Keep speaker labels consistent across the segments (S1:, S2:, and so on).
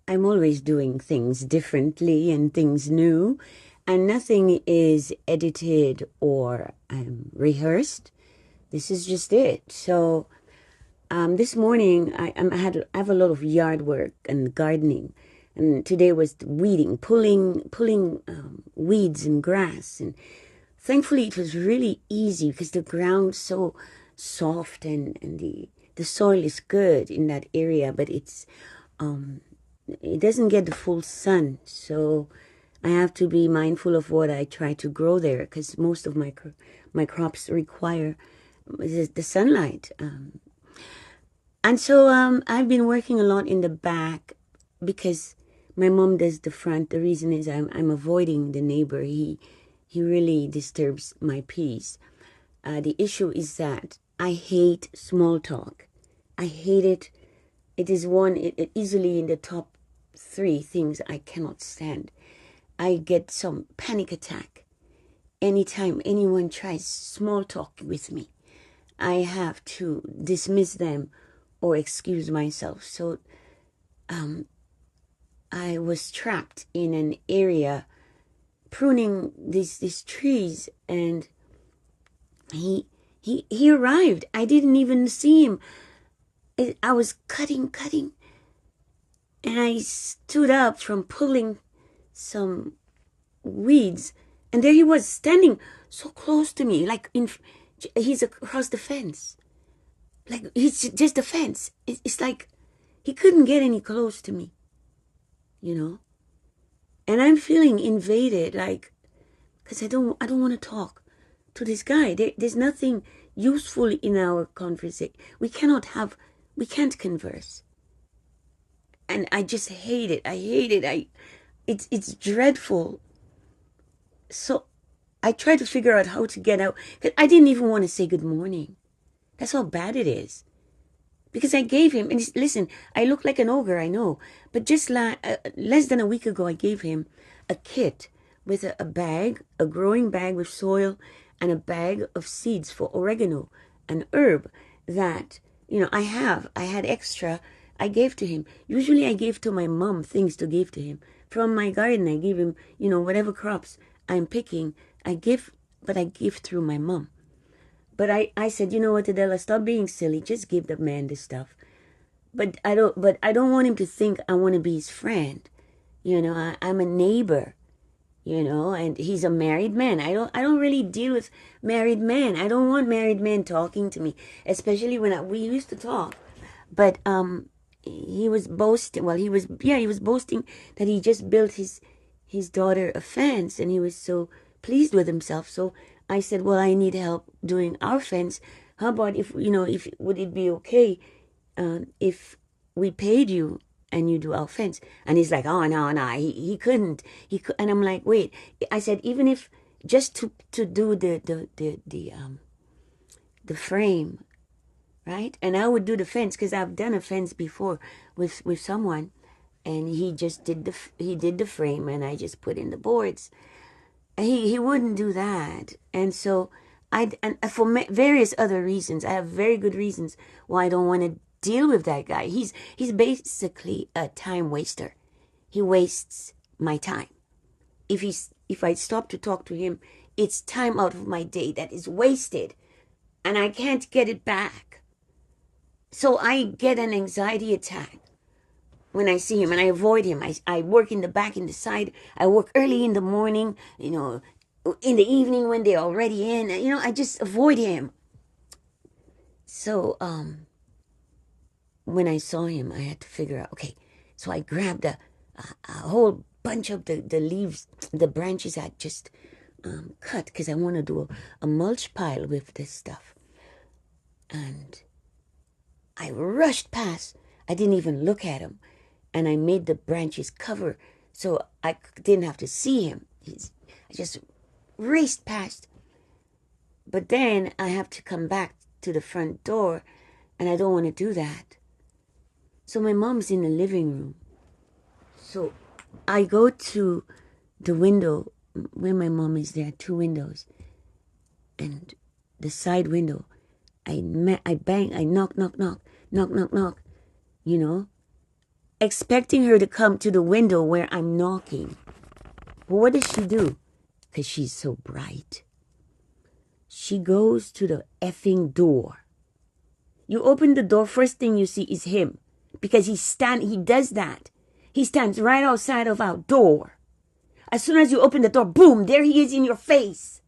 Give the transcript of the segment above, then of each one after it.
S1: I'm always doing things differently and things new, and nothing is edited or rehearsed. This is just it. So this morning I have a lot of yard work and gardening, and today was weeding, pulling weeds and grass, and thankfully it was really easy because the ground's so soft and the soil is good in that area, but um it doesn't get the full sun, so I have to be mindful of what I try to grow there because most of my crops require the sunlight. And so I've been working a lot in the back because my mom does the front. The reason is I'm avoiding the neighbor. He really disturbs my peace. The issue is that I hate small talk. I hate it. It is easily in the top three things I cannot stand. I get some panic attack anytime anyone tries small talk with me. I have to dismiss them or excuse myself. So I was trapped in an area pruning these trees, and he arrived. I didn't even see him. I was cutting, and I stood up from pulling some weeds, and there he was standing so close to me, like he's across the fence. Like he's just a fence. It's like he couldn't get any close to me, you know. And I'm feeling invaded, like, because I don't want to talk to this guy. There's nothing useful in our conversation. We can't converse. And I just hate it. I hate it. It's dreadful. So I tried to figure out how to get out. I didn't even want to say good morning. That's how bad it is. Because I gave him, and listen, I look like an ogre, I know. But just less than a week ago, I gave him a kit with a bag, a growing bag with soil, and a bag of seeds for oregano, an herb that, I had extra. I gave to him. Usually I gave to my mom things to give to him. From my garden, I give him, whatever crops I'm picking, but I give through my mom. But I said, you know what, Adela, stop being silly. Just give the man the stuff. But I don't want him to think I want to be his friend. I'm a neighbor, and he's a married man. I don't really deal with married men. I don't want married men talking to me, especially when we used to talk. But he was boasting. Well, he was boasting that he just built his daughter a fence, and he was so pleased with himself. So I said, well, I need help doing our fence. How about if would it be okay if we paid you and you do our fence? And he's like, oh, no, he couldn't. And I'm like, wait. I said, even if just to do the frame, right? And I would do the fence because I've done a fence before with someone, and he just did the frame, and I just put in the boards. He wouldn't do that, and so and for various other reasons, I have very good reasons why I don't want to deal with that guy. He's basically a time waster. He wastes my time. If I stop to talk to him, it's time out of my day that is wasted, and I can't get it back. So I get an anxiety attack when I see him, and I avoid him. I work in the back, in the side. I work early in the morning, in the evening when they're already in. I just avoid him. So when I saw him, I had to figure out, okay. So I grabbed a whole bunch of the leaves, the branches I just cut, because I want to do a mulch pile with this stuff. And I rushed past. I didn't even look at him. And I made the branches cover so I didn't have to see him. I just raced past. But then I have to come back to the front door, and I don't want to do that. So my mom's in the living room. So I go to the window where my mom is. There are two windows. And the side window, I bang, I knock, expecting her to come to the window where I'm knocking. But what does she do? Because she's so bright. She goes to the effing door. You open the door, first thing you see is him. Because he does that. He stands right outside of our door. As soon as you open the door, boom, there he is in your face.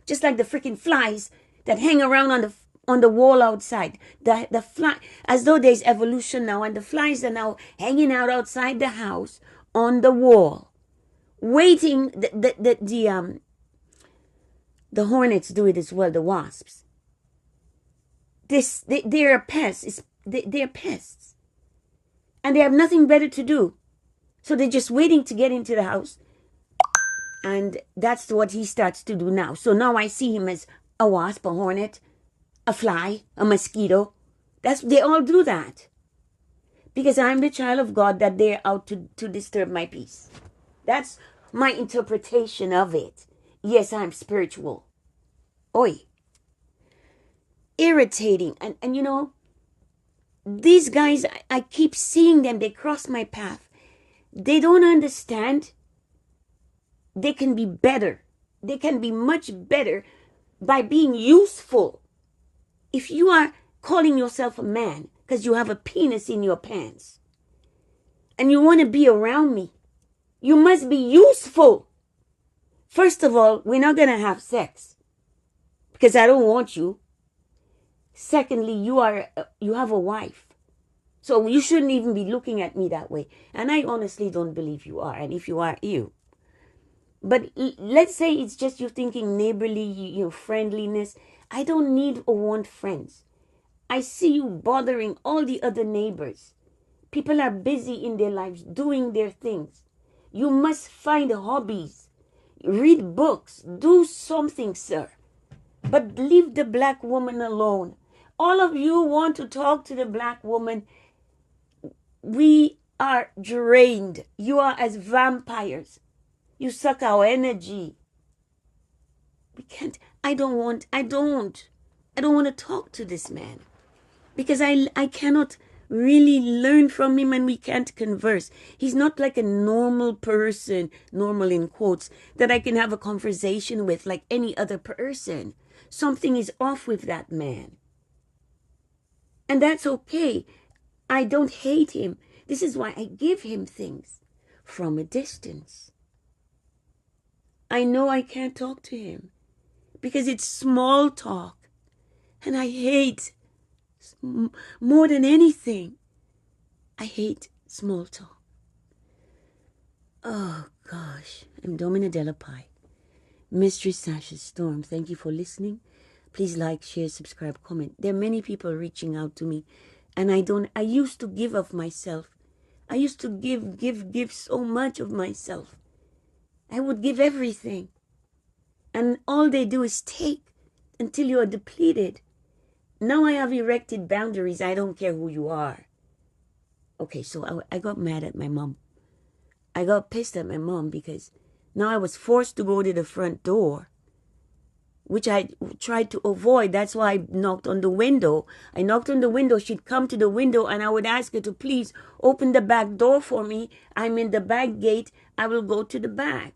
S1: Just like the freaking flies that hang around on the wall outside. The fly, as though there's evolution now, and the flies are now hanging out outside the house on the wall, waiting. The hornets do it as well. The wasps. They're pests. They're pests, and they have nothing better to do, so they're just waiting to get into the house. And that's what he starts to do now. So now I see him as a wasp, a hornet, a fly, a mosquito. They all do that. Because I'm the child of God that they're out to disturb my peace. That's my interpretation of it. Yes, I'm spiritual. Oi. Irritating. And you know, these guys, I keep seeing them. They cross my path. They don't understand. They can be better. They can be much better by being useful. If you are calling yourself a man because you have a penis in your pants and you want to be around me, you must be useful. First of all, we're not going to have sex because I don't want you. Secondly, you have a wife. So you shouldn't even be looking at me that way. And I honestly don't believe you are. And if you are, you. But let's say it's just you thinking neighborly, friendliness. I don't need or want friends. I see you bothering all the other neighbors. People are busy in their lives doing their things. You must find hobbies. Read books. Do something, sir. But leave the black woman alone. All of you want to talk to the black woman. We are drained. You are as vampires. You suck our energy. We can't. I don't want to talk to this man. Because I cannot really learn from him and we can't converse. He's not like a normal person, normal in quotes, that I can have a conversation with like any other person. Something is off with that man. And that's okay. I don't hate him. This is why I give him things from a distance. I know I can't talk to him because it's small talk. And I hate, more than anything, I hate small talk. Oh, gosh. I'm Domina Della Pie. Mistress Sasha Storm, thank you for listening. Please like, share, subscribe, comment. There are many people reaching out to me. And I used to give of myself. I used to give so much of myself. I would give everything. And all they do is take until you are depleted. Now I have erected boundaries. I don't care who you are. Okay, so I got mad at my mom. I got pissed at my mom because now I was forced to go to the front door, which I tried to avoid. That's why I knocked on the window. I knocked on the window. She'd come to the window and I would ask her to please open the back door for me. I'm in the back gate. I will go to the back.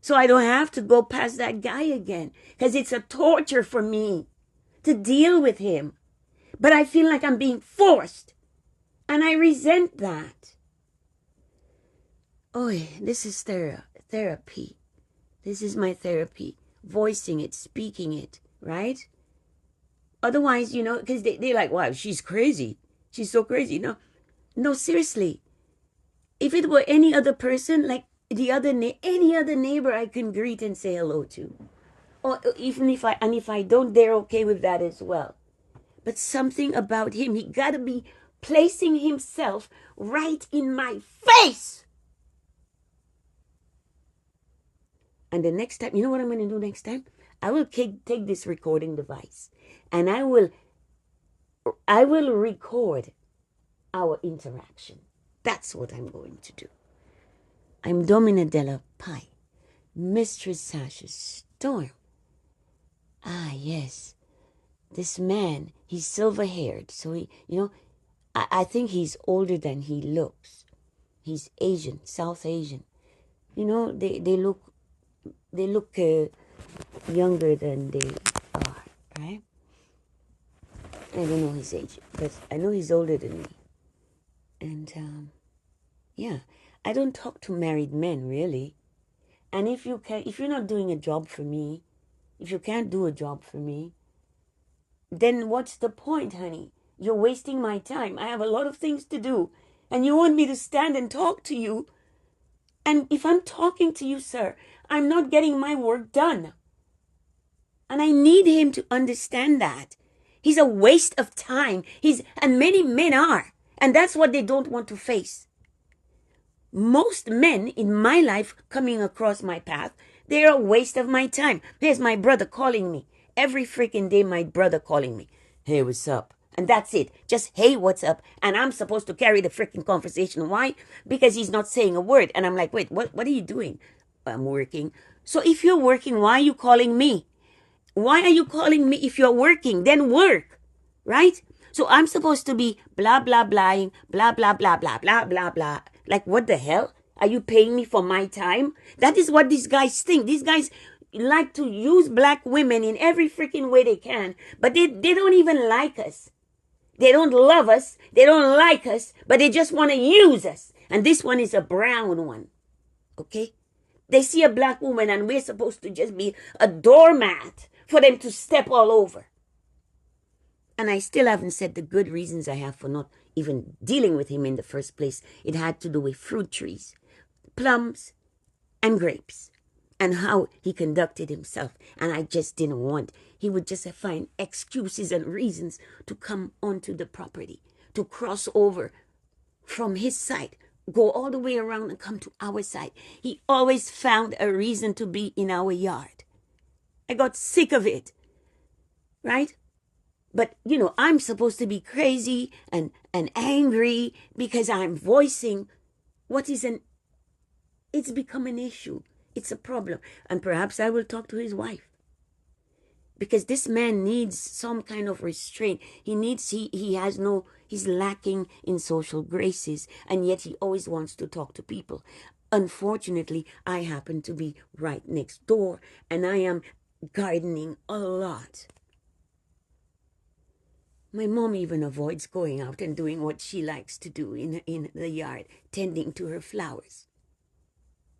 S1: So I don't have to go past that guy again. Because it's a torture for me to deal with him. But I feel like I'm being forced. And I resent that. Oh, this is therapy. This is my therapy. Voicing it, speaking it, right? Otherwise, because they're like, wow, she's crazy. She's so crazy. No, seriously. If it were any other person, like any other neighbor I can greet and say hello to. Or even if I don't, they're okay with that as well. But something about him, he got to be placing himself right in my face. And the next time, you know what I'm going to do next time? I will take this recording device and I will record our interaction. That's what I'm going to do. I'm Domina Della Pie, Mistress Sasha Storm. Ah, yes. This man, he's silver-haired. So he, I think he's older than he looks. He's Asian, South Asian. You know, they look younger than they are, right? I don't know his age, but I know he's older than me. And yeah, I don't talk to married men really. And if you're not doing a job for me, if you can't do a job for me, then what's the point, honey? You're wasting my time. I have a lot of things to do, and you want me to stand and talk to you. And if I'm talking to you, sir, I'm not getting my work done. And I need him to understand that. He's a waste of time. And many men are. And that's what they don't want to face. Most men in my life coming across my path, they're a waste of my time. There's my brother calling me. Every freaking day, my brother calling me. Hey, what's up? And that's it. Just, hey, what's up? And I'm supposed to carry the freaking conversation. Why? Because he's not saying a word. And I'm like, wait, what are you doing? I'm working. So if you're working, why are you calling me? Why are you calling me if you're working? Then work, right? So I'm supposed to be blah, blah, blahing, blah, blah, blah, blah, blah, blah, blah. Like, what the hell? Are you paying me for my time? That is what these guys think. These guys like to use black women in every freaking way they can, but they don't even like us. They don't love us. They don't like us, but they just want to use us. And this one is a brown one, okay? They see a black woman and we're supposed to just be a doormat for them to step all over. And I still haven't said the good reasons I have for not even dealing with him in the first place. It had to do with fruit trees, plums, and grapes, and how he conducted himself. And I just didn't want. He would just find excuses and reasons to come onto the property, to cross over from his side, go all the way around and come to our side. He always found a reason to be in our yard. I got sick of it, right? But, I'm supposed to be crazy and angry because I'm voicing it's become an issue. It's a problem. And perhaps I will talk to his wife. Because this man needs some kind of restraint. He's lacking in social graces, and yet he always wants to talk to people. Unfortunately, I happen to be right next door, and I am gardening a lot. My mom even avoids going out and doing what she likes to do in the yard, tending to her flowers.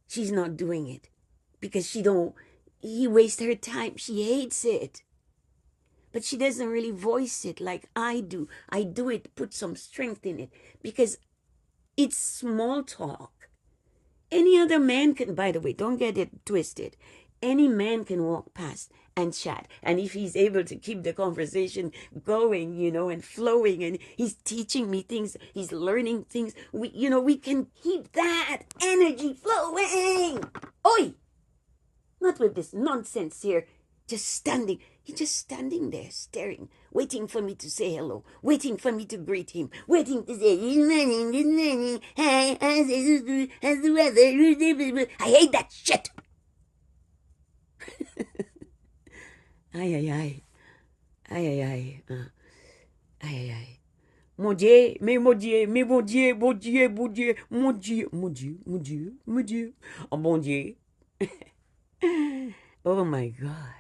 S1: She's not doing it because he wastes her time. She hates it. But she doesn't really voice it like I do. I do it, put some strength in it, because it's small talk. Any other man can, by the way, don't get it twisted. Any man can walk past and chat. And if he's able to keep the conversation going, and flowing, and he's teaching me things, he's learning things, we can keep that energy flowing. Oi! Not with this nonsense here. He's just standing there, staring, waiting for me to say hello, waiting for me to greet him, waiting to say, good morning, hi, how's the weather? I hate that shit. Ay. Mon Dieu, mon Dieu, mon Dieu, mon Dieu, mon Dieu, mon Dieu, mon Dieu, mon Dieu, mon Dieu, oh mon Dieu. Oh my God.